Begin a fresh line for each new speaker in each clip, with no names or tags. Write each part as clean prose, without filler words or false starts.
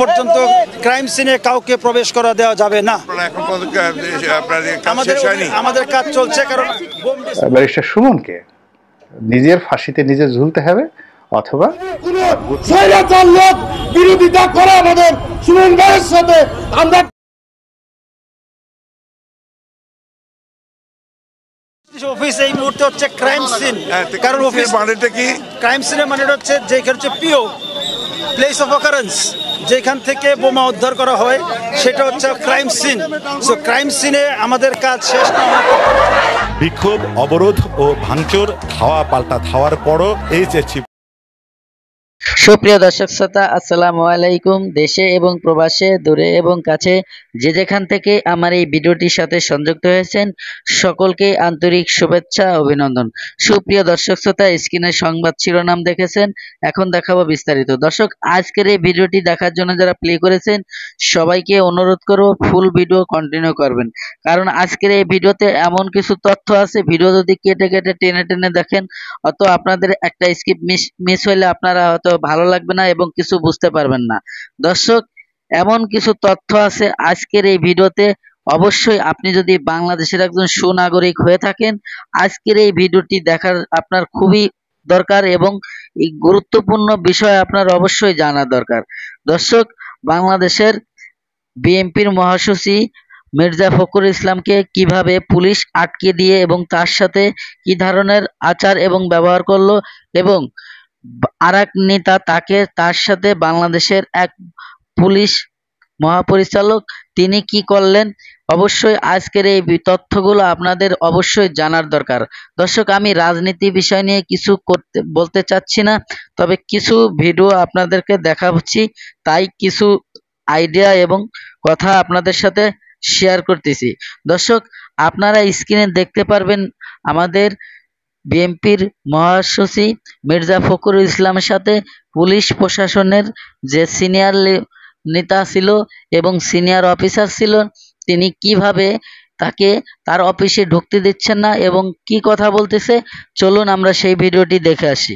পর্যন্ত ক্রাইম সিনে কাউকে প্রবেশ করা দেওয়া যাবে না। আমাদের কাজ চলছে, কারণ
ব্যারিস্টার সুমনকে নিজের ফাঁসিতে নিজে ঝুলতে হবে অথবা
বিরোধিতা করা আমাদের সুমন ভাইয়ের সাথে আমরা
অফিস এই মুহূর্তে হচ্ছে ক্রাইম সিন। কারণ অফিস মানেটা কি? ক্রাইম সিনের মানে হচ্ছে যেখানে হচ্ছে পিও প্লেস অফ অকারেন্স, যেখান থেকে বোমা উদ্ধার করা হয় সেটা হচ্ছে ক্রাইম সিন। সো ক্রাইম সিনে আমাদের কাজ শেষ না হওয়া।
বিক্ষোভ, অবরোধ ও ভাঙচুর, ধাওয়া পাল্টা ধাওয়ার পরও এইচএসসি।
সুপ্রিয় দর্শক শ্রোতা, আসসালামু আলাইকুম। দেশে এবং প্রবাসে, দূরে এবং কাছে যে যেখান থেকে আমার এই ভিডিওটির সাথে সংযুক্ত হয়েছেন সকলকে আন্তরিক শুভেচ্ছা, অভিনন্দন। সুপ্রিয় দর্শক শ্রোতা, স্ক্রিনে সংবাদ শিরোনাম দেখেছেন, এখন দেখাবো বিস্তারিত। দর্শক, আজকের এই ভিডিওটি দেখার জন্য যারা প্লে করেছেন সবাইকে অনুরোধ করব ফুল ভিডিও কন্টিনিউ করবেন, কারণ আজকের এই ভিডিওতে এমন কিছু তথ্য আছে, ভিডিও যদি কেটে কেটে টেনে টেনে দেখেন অত আপনাদের একটা স্কিপ মিস হইলে আপনারা হয়তো ভালো লাগবে না এবং কিছু বুঝতে পারবেন না। দর্শক, এমন কিছু তথ্য আছে আজকের এই ভিডিওতে, অবশ্যই আপনি যদি বাংলাদেশের একজন সুনাগরিক হয়ে থাকেন আজকের এই ভিডিওটি দেখার আপনার খুবই দরকার এবং এই গুরুত্বপূর্ণ বিষয় আপনার অবশ্যই জানা দরকার। দর্শক, বাংলাদেশের বিএনপির মহাসচিব মির্জা ফখরুল ইসলামকে কিভাবে পুলিশ আটকে দিয়ে এবং তার সাথে কি ধরনের আচার এবং ব্যবহার করলো, এবং আরেক নেতা তার সাথে বাংলাদেশের এক পুলিশ মহাপরিচালক তিনি কি করলেন, অবশ্যই আজকের এই তথ্যগুলো আপনাদের অবশ্যই জানার দরকার। দর্শক, আমি রাজনীতি বিষয় নিয়ে কিছু বলতে চাচ্ছি না, তবে কিছু ভিডিও আপনাদেরকে দেখাচ্ছি, তাই কিছু আইডিয়া এবং কথা আপনাদের সাথে শেয়ার করতেছি। দর্শক, আপনারা স্ক্রিনে দেখতে পারবেন আমাদের বিএনপির মহাসচিব মির্জা ফখরুল ইসলামের সাথে পুলিশ প্রশাসনের যে সিনিয়র নেতা ছিল এবং সিনিয়র অফিসার ছিল তিনি কিভাবে তাকে তার অফিসে ঢুকতে দিচ্ছেন না এবং কি কথা বলতেছে, চলুন আমরা সেই ভিডিওটি দেখে আসি।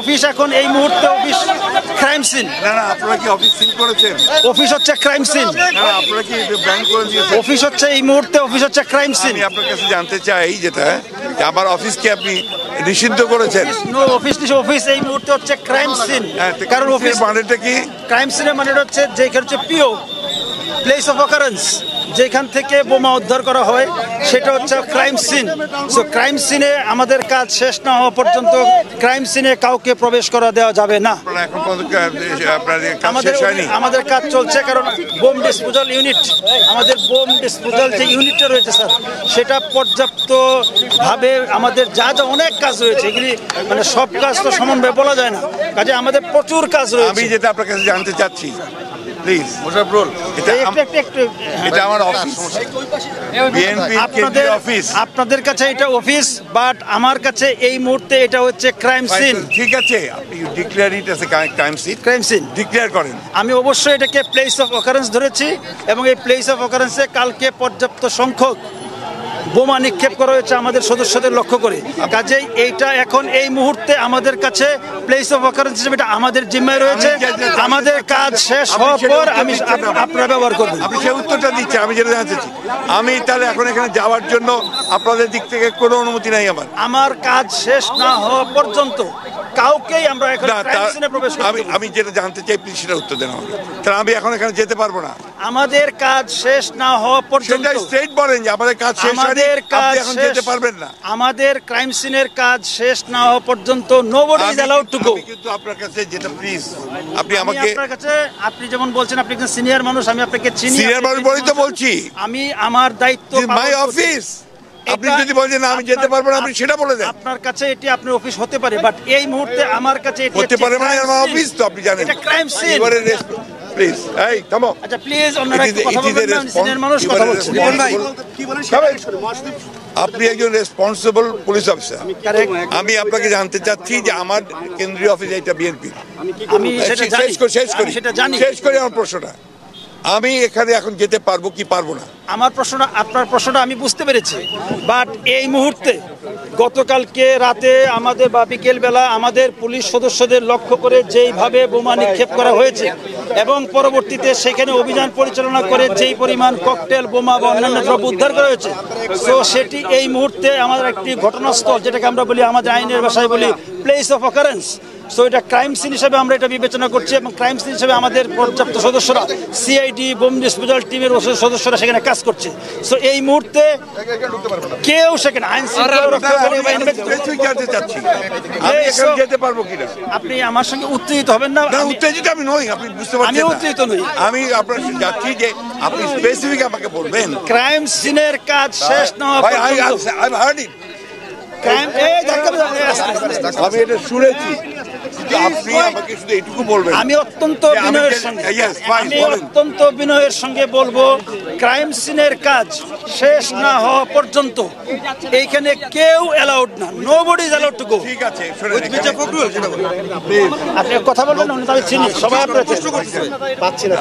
অফিস এখন এই মুহূর্তে অফিস ক্রাইম সিন।
না না, আপনারা কি অফিস সিল করেছেন?
অফিস হচ্ছে ক্রাইম সিন।
না, আপনারা কি ব্যাংক করে দিয়েছেন?
অফিস হচ্ছে এই মুহূর্তে অফিস হচ্ছে ক্রাইম সিন।
আমি আপনার কাছে জানতে চাই যেটা আমার অফিসকে আপনি নিষিদ্ধ করেছেন।
নো, অফিস এই মুহূর্তে হচ্ছে ক্রাইম সিন।
কারণ অফিস মানেটা কি?
ক্রাইম সিনের মানে হচ্ছে যেখানে হচ্ছে পিও প্লেস অফ অকারেন্স, যেখান থেকে বোমা উদ্ধার করা হয় সেটা হচ্ছে ক্রাইম সিন। সো ক্রাইম সিনে আমাদের কাজ শেষ না হওয়া পর্যন্ত ক্রাইম সিনে কাউকে প্রবেশ করা দেওয়া যাবে না। আমাদের কাজ চলছে, কারণ বোম ডিসপোজাল ইউনিট, আমাদের বোম ডিসপোজাল যে ইউনিটটা রয়েছে স্যার, সেটা পর্যাপ্তভাবে আমাদের যা যা অনেক কাজ রয়েছে, এগুলি মানে সব কাজ তো সমানভাবে বলা যায় না, কাজে আমাদের প্রচুর কাজ রয়েছে।
আমি যেটা আপনার কাছে জানতে চাচ্ছি, প্লিজ মুশারফুল, এটা আমার অফিস, বিএনপি কেন্দ্রীয় অফিস।
আপনাদের কাছে এটা অফিস, বাট আমার কাছে এই মুহূর্তে এটা হচ্ছে ক্রাইম সিন।
ঠিক আছে, আপনি declare it as a crime scene.
Crime scene
declare করেন।
আমি অবশ্যই এটাকে প্লেস অফ অকারেন্স ধরেছি এবং এই প্লেস অফ অকারেন্সে কালকে পর্যাপ্ত সংখ্যক বোমা নিক্ষেপ করা হয়েছে আমাদের সদস্যদের লক্ষ্য করে। কাজেই এইটা এখন এই মুহূর্তে আমাদের কাছে প্লেস অফ অকারেন্স হিসেবে এটা আমাদের জিম্মায় রয়েছে। আমাদের কাজ শেষ হওয়ার পর আমি আপনারা ব্যবহার করবেন।
আপনি সেই উত্তরটা দিচ্ছি, আমি যেটা জানতে চাচ্ছি, আমি তাহলে এখন এখানে যাওয়ার জন্য আপনাদের দিক থেকে কোনো অনুমতি নাই?
আমার কাজ শেষ না হওয়া পর্যন্ত কাউকেই আমরা এখন ক্রাইম সিনে প্রবেশ করব।
আমি যেটা জানতে চাই প্লিজ সেটা উত্তর দেন আমাকে, কারণ আমি এখন এখানে যেতে পারবো না।
আমাদের কাজ শেষ না হওয়া পর্যন্ত
স্ট্রেট বলেন যে আমাদের কাজ শেষ হয়নি, আপনি এখন যেতে পারবেন না।
আমাদের ক্রাইম সিনের কাজ শেষ না হওয়া পর্যন্ত nobody is allowed to go.
কিন্তু আপনার কাছে যেটা প্লিজ আপনি আমাকে,
আপনার কাছে আপনি যেমন বলছেন আপনি একজন সিনিয়র মানুষ, আমি আপনাকে চিনি,
সিনিয়র মানুষ বলেই তো বলছি।
আমি আমার দায়িত্ব,
মাই অফিস, আপনি যদি বলেন আমি যেতে পারবো না আপনি সেটা বলে দেন।
আপনার কাছে এটি আপনার অফিস হতে পারে, বাট এই মুহূর্তে আমার কাছে এটি
হতে পারে মানে আমার অফিস তো, আপনি জানেন
এটা ক্রাইম সিন।
প্লিজ এই থামো।
আচ্ছা প্লিজ, আপনারা কথা বলবেন, সিনিয়র মানুষ কথা বলছেন। ভাই কি বলেন?
আপনি একজন রেসপন্সিবল পুলিশ অফিসার, আমি আপনাকে জানতে চাচ্ছি যে আমার কেন্দ্রীয় অফিস এটা বিএনপি।
আমি সেটা জানি,
শেষ করি আমার প্রশ্নটা। আমি এখানে এখন যেতে পারবো কি পারবো না?
আমার প্রশ্নটা, আপনার প্রশ্নটা আমি বুঝতে পেরেছি, বাট এই মুহূর্তে গতকালকে রাতে আমাদের বা বিকেলবেলা আমাদের পুলিশ সদস্যদের লক্ষ্য করে যেইভাবে বোমা নিক্ষেপ করা হয়েছে এবং পরবর্তীতে সেখানে অভিযান পরিচালনা করে যেই পরিমাণ ককটেল বোমা বা অন্যান্য দ্রব্য উদ্ধার করা হয়েছে, সো সেটি এই মুহূর্তে আমাদের একটি ঘটনাস্থল, যেটাকে আমরা বলি আমাদের আইনের ভাষায় বলি প্লেস অফ অকারেন্স। সো এটা ক্রাইম সিন হিসেবে আমরা এটা বিবেচনা করছি এবং ক্রাইম সিন হিসেবে আমাদের পর্যাপ্ত সদস্যরা, সিআইডি, বোম ডিসপোজাল টিমের সদস্যরা সেখানে কাজ করছে। সো এই মুহূর্তে কেউ সেখানে আইন শৃঙ্খলা রক্ষাকারী বাহিনী
জানতে চাচ্ছি আমি এখানে যেতে পারবো কিনা।
আপনি আমার সঙ্গে উত্তেজিত হবেন না।
উত্তেজিত আমি নই, আপনি বুঝতে পারছেন।
আমি উত্তেজিত নই,
আমি আপনার যাচ্ছি যে আপনি স্পেসিফিক আমাকে বলবেন।
ক্রাইম সিনের কাজ শেষ না হওয়া পর্যন্ত
আমি এটা শুনেছি, আপনি আমাকে শুধু এইটুকু বলবেন।
আমি অত্যন্ত বিনয়ের সঙ্গে বলবো, ক্রাইম সিনের কাজ শেষ না হওয়া পর্যন্ত এইখানে কেউ অ্যালাউড না, nobody is allowed to go.
ঠিক আছে,
আপনি কথা বলবেন না, আমি চিনি সবাই আপনার প্রশ্ন করছে।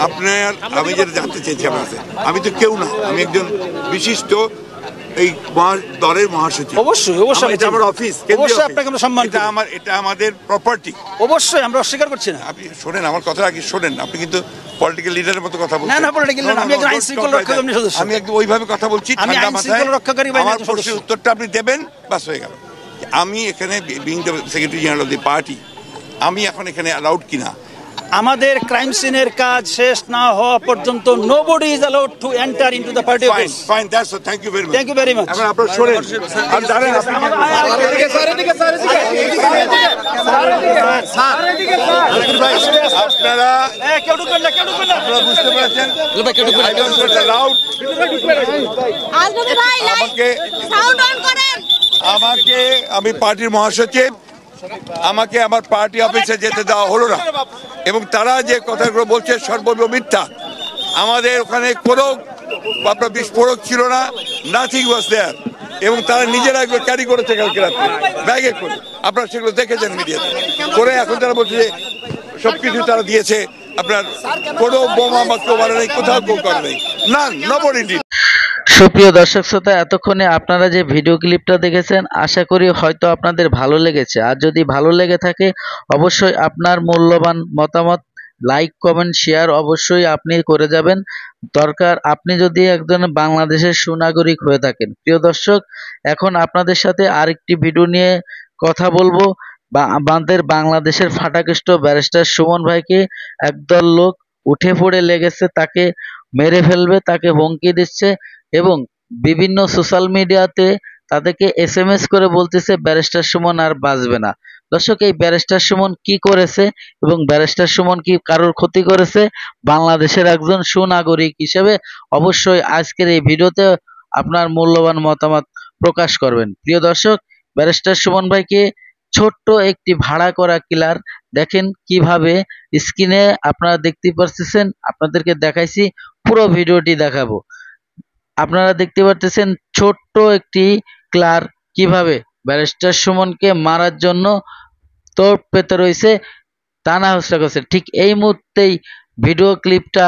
আপনার আমি যেটা জানতে চেয়েছি আপনার কাছে, আমি তো কেউ না, আমি একজন বিশিষ্ট এই দলের মহাসচিব।
অবশ্যই অবশ্যই
এটা আমার অফিস,
অবশ্যই আপনাকে আমরা সম্মান করি।
এটা আমাদের প্রপার্টি।
অবশ্যই আমরা অস্বীকার করছি না।
আপনি শোনেন আমার কথা, আগে শোনেন। আপনি কিন্তু পলিটিক্যাল লিডারের মতো কথা বলছেন।
না না, পলিটিক্যাল লিডার আমি একজন আইন শৃঙ্খলা রক্ষাকারী সদস্য।
আমি একদম ওইভাবে কথা বলছি,
আমি আইন শৃঙ্খলা রক্ষাকারী বাহিনীর
আমার প্রশ্নের উত্তরটা আপনি দেবেন, বাস হয়ে গেল। আমি এখানে being the secretary general of the party, আমি এখন এখানে অ্যালাউড কিনা?
আমাদের ক্রাইম সিনের কাজ শেষ না হওয়া পর্যন্ত nobody is allowed to enter into the party office.
Fine, that's all, thank you very much.
Thank you very much.
এখন আপনারা শুনেন, আর জানেন আপনারা
কেউ ঢুকবেন না, কেউ ঢুকবেন না।
আপনারা বুঝতে পেরেছেন। আমাকে আমি পার্টির মহাসচিব, আমাকে আমার পার্টি অফিসে যেতে দেওয়া হলো না এবং তারা যে কথাগুলো বলছে সর্বৈব মিথ্যা। আমাদের ওখানে কোনো আপনার বিস্ফোরক ছিল না, নাথিং ওয়াজ দেয়ার, এবং তারা নিজেরা এগুলো ক্যারি করেছে কালকে রাত্রে ব্যাগে করে। আপনারা সেগুলো দেখেছেন মিডিয়াতে করে। এখন তারা বলছে যে সবকিছু তারা দিয়েছে, আপনার কোনো বোমা বা কেউ মারে নেই, কোথাও কেউ করে নেই, না নবডি ডিড।
সুপ্রিয় দর্শক শ্রোতা, এতক্ষণে আপনারা যে ভিডিও ক্লিপটা দেখেছেন, আশা করি হয়তো আপনাদের ভালো লেগেছে। আর যদি ভালো লেগে থাকে অবশ্যই আপনার মূল্যবান মতামত, লাইক, কমেন্ট, শেয়ার অবশ্যই আপনি করে যাবেন। দরকার আপনি যদি একজন বাংলাদেশের সুনাগরিক হয়ে থাকেন। প্রিয় দর্শক, এখন আপনাদের সাথে আরেকটি ভিডিও নিয়ে কথা বলবো। বা আমাদের বাংলাদেশের ফাটাকেষ্ট ব্যারিস্টার সুমন ভাইকে একদল লোক উঠে পড়ে লেগেছে, তাকে মেরে ফেলবে, তাকে হুমকি দিচ্ছে এবং বিভিন্ন সোশ্যাল মিডিয়াতে তাদেরকে SMS করে বলতেছে ব্যারিস্টার সুমন আর বাঁচবে না। দর্শক, এই ব্যারিস্টার সুমন কি করেছে এবং ব্যারিস্টার সুমন কি কারোর ক্ষতি করেছে, বাংলাদেশের একজন সুনাগরিক হিসেবে অবশ্যই আজকের এই ভিডিওতে আপনার মূল্যবান মতামত প্রকাশ করবেন। প্রিয় দর্শক, ব্যারিস্টার সুমন ভাইকে ছোট্ট একটি ভাড়া করা কিলার দেখেন কিভাবে স্ক্রিনে আপনারা দেখতে পাচ্ছেন। আপনাদেরকে দেখাইছি, পুরো ভিডিওটি দেখাবো। আপনারা দেখতে পাচ্ছেন ছোট্ট একটি ক্লার্ক কিভাবে ব্যারিস্টার সুমনকে মারার জন্য তোর পেতে রয়েছে, টানা হেঁচড়া করছে। ঠিক এই মুহূর্তেই ভিডিও ক্লিপটা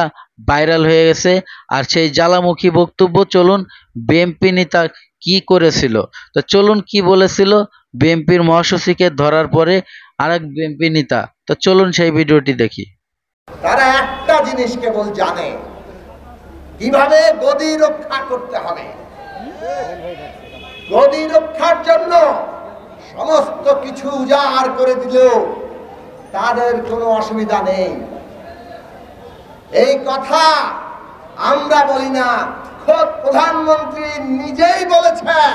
ভাইরাল হয়ে গেছে। আর সেই জ্বালামুখী বক্তব্য, চলুন বিএনপি নেতা কি করেছিল, তো চলুন কি বলেছিল বিএনপির মহাসচিবকে ধরার পরে আরেক বিএনপি নেতা, তো চলুন সেই ভিডিওটি দেখি।
তারা একটা জিনিস কেবল জানে, কিভাবে গদি রক্ষা করতে হবে। গদি রক্ষার জন্য সমস্ত কিছু উজাড় করে দিলেও তাদের কোনো অসুবিধা নেই। এই কথা আমরা বলি না, খোদ প্রধানমন্ত্রী নিজেই বলেছেন।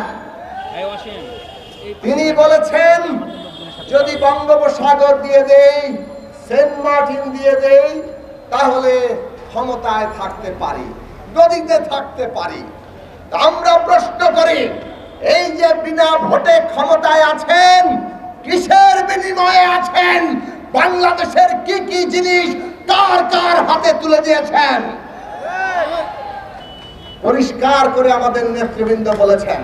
তিনি বলেছেন, যদি বঙ্গোপসাগর দিয়ে দেই, সেন্ট মার্টিন দিয়ে দেই, তাহলে ক্ষমতায় থাকতে পারি, গদিতে থাকতে পারি। আমরা প্রশ্ন করি, এই যে বিনা ভোটে ক্ষমতায় আছেন, কিসের বিনিময়ে আছেন? বাংলাদেশের কি কি জিনিস কার কার হাতে তুলে দিয়েছেন? পরিষ্কার করে আমাদের নেতৃবৃন্দ বলেছেন।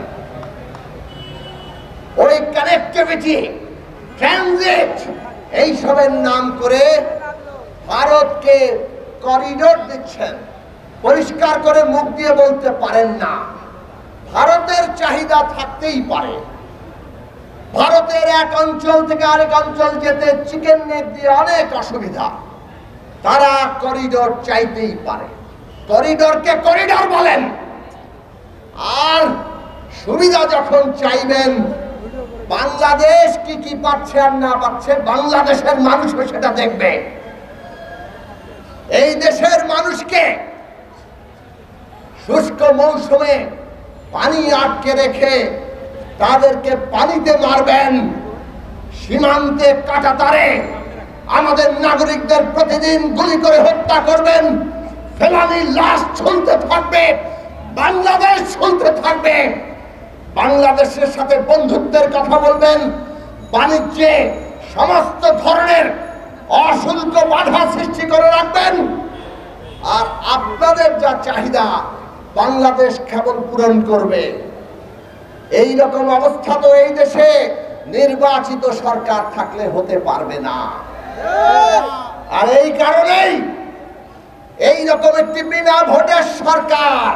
ওই কানেক্টিভিটি, ট্রানজিট, এইসবের নাম করে ভারতকে করিডোর দিচ্ছেন, পরিষ্কার করে মুখ দিয়ে বলতে পারেন না। ভারতের চাহিদা থাকতেই পারে, ভারতের এক অঞ্চল থেকে আরেক অঞ্চল যেতে চিকেন নেক দিয়ে অনেক অসুবিধা, তারা করিডোর চাইতেই পারে। করিডোরকে করিডোর বলেন, আর সুবিধা যখন চাইবেন, বাংলাদেশ কি কি পাচ্ছে আর না পাচ্ছে বাংলাদেশের মানুষও সেটা দেখবে। এই দেশের মানুষকে শুষ্ক মৌসুমে পানি আটকে রেখে তাদেরকে পানিতে মারবেন, সীমান্তে কাঁটাতারে আমাদের নাগরিকদের প্রতিদিন গুলি করে হত্যা করবেন, ফেলানির লাশ ঝুলতে থাকবে, বাংলাদেশ ঝুলতে থাকবে। বাংলাদেশের সাথে বন্ধুত্বের কথা বলবেন, বাণিজ্যে সমস্ত ধরনের অশুল্ক বাধা সৃষ্টি করে রাখবেন, আর আপনাদের যা চাহিদা বাংলাদেশ কেবল পূরণ করবে। এই রকম অবস্থা তো এই দেশে নির্বাচিত সরকার থাকলে হতে পারবে না। আর এই কারণেই এই রকম একটি বিনা ভোটের সরকার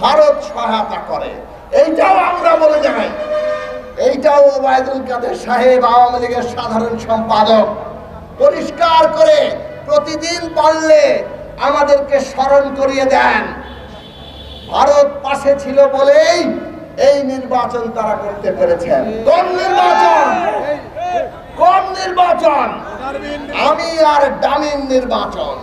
ভারত সহায়তা করে, এইটাও আমরা বলে যাই। এইটাও ওবায়দুল কাদের সাহেব আওয়ামী লীগের সাধারণ সম্পাদক পরিষ্কার করে প্রতিদিন পারলে আমাদেরকে স্মরণ করিয়ে দেন। ভারত পাশে ছিল বলেই এই নির্বাচন তারা করতে পেরেছেন। কোন নির্বাচন? কোন নির্বাচন? আমি আর ডামিন নির্বাচন।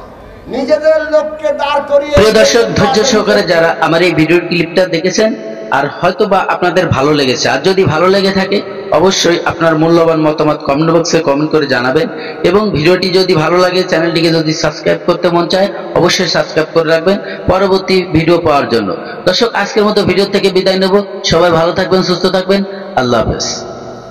নিজেদের লোককে দাঁড় করিয়ে।
প্রিয় দর্শক, ধৈর্য সহকারে যারা আমার এই ভিডিও ক্লিপটা দেখেছেন, আর হয়তোবা আপনাদের ভালো লেগেছে, আর যদি ভালো লেগে থাকে অবশ্যই আপনার মূল্যবান মতামত কমেন্ট বক্সে কমেন্ট করে জানাবেন। এবং ভিডিওটি যদি ভালো লাগে, চ্যানেলটিকে যদি সাবস্ক্রাইব করতে মন চায় অবশ্যই সাবস্ক্রাইব করে রাখবেন পরবর্তী ভিডিও পাওয়ার জন্য। দর্শক, আজকের মতো ভিডিও থেকে বিদায় নেব। সবাই ভালো থাকবেন, সুস্থ থাকবেন। আল্লাহ হাফেজ।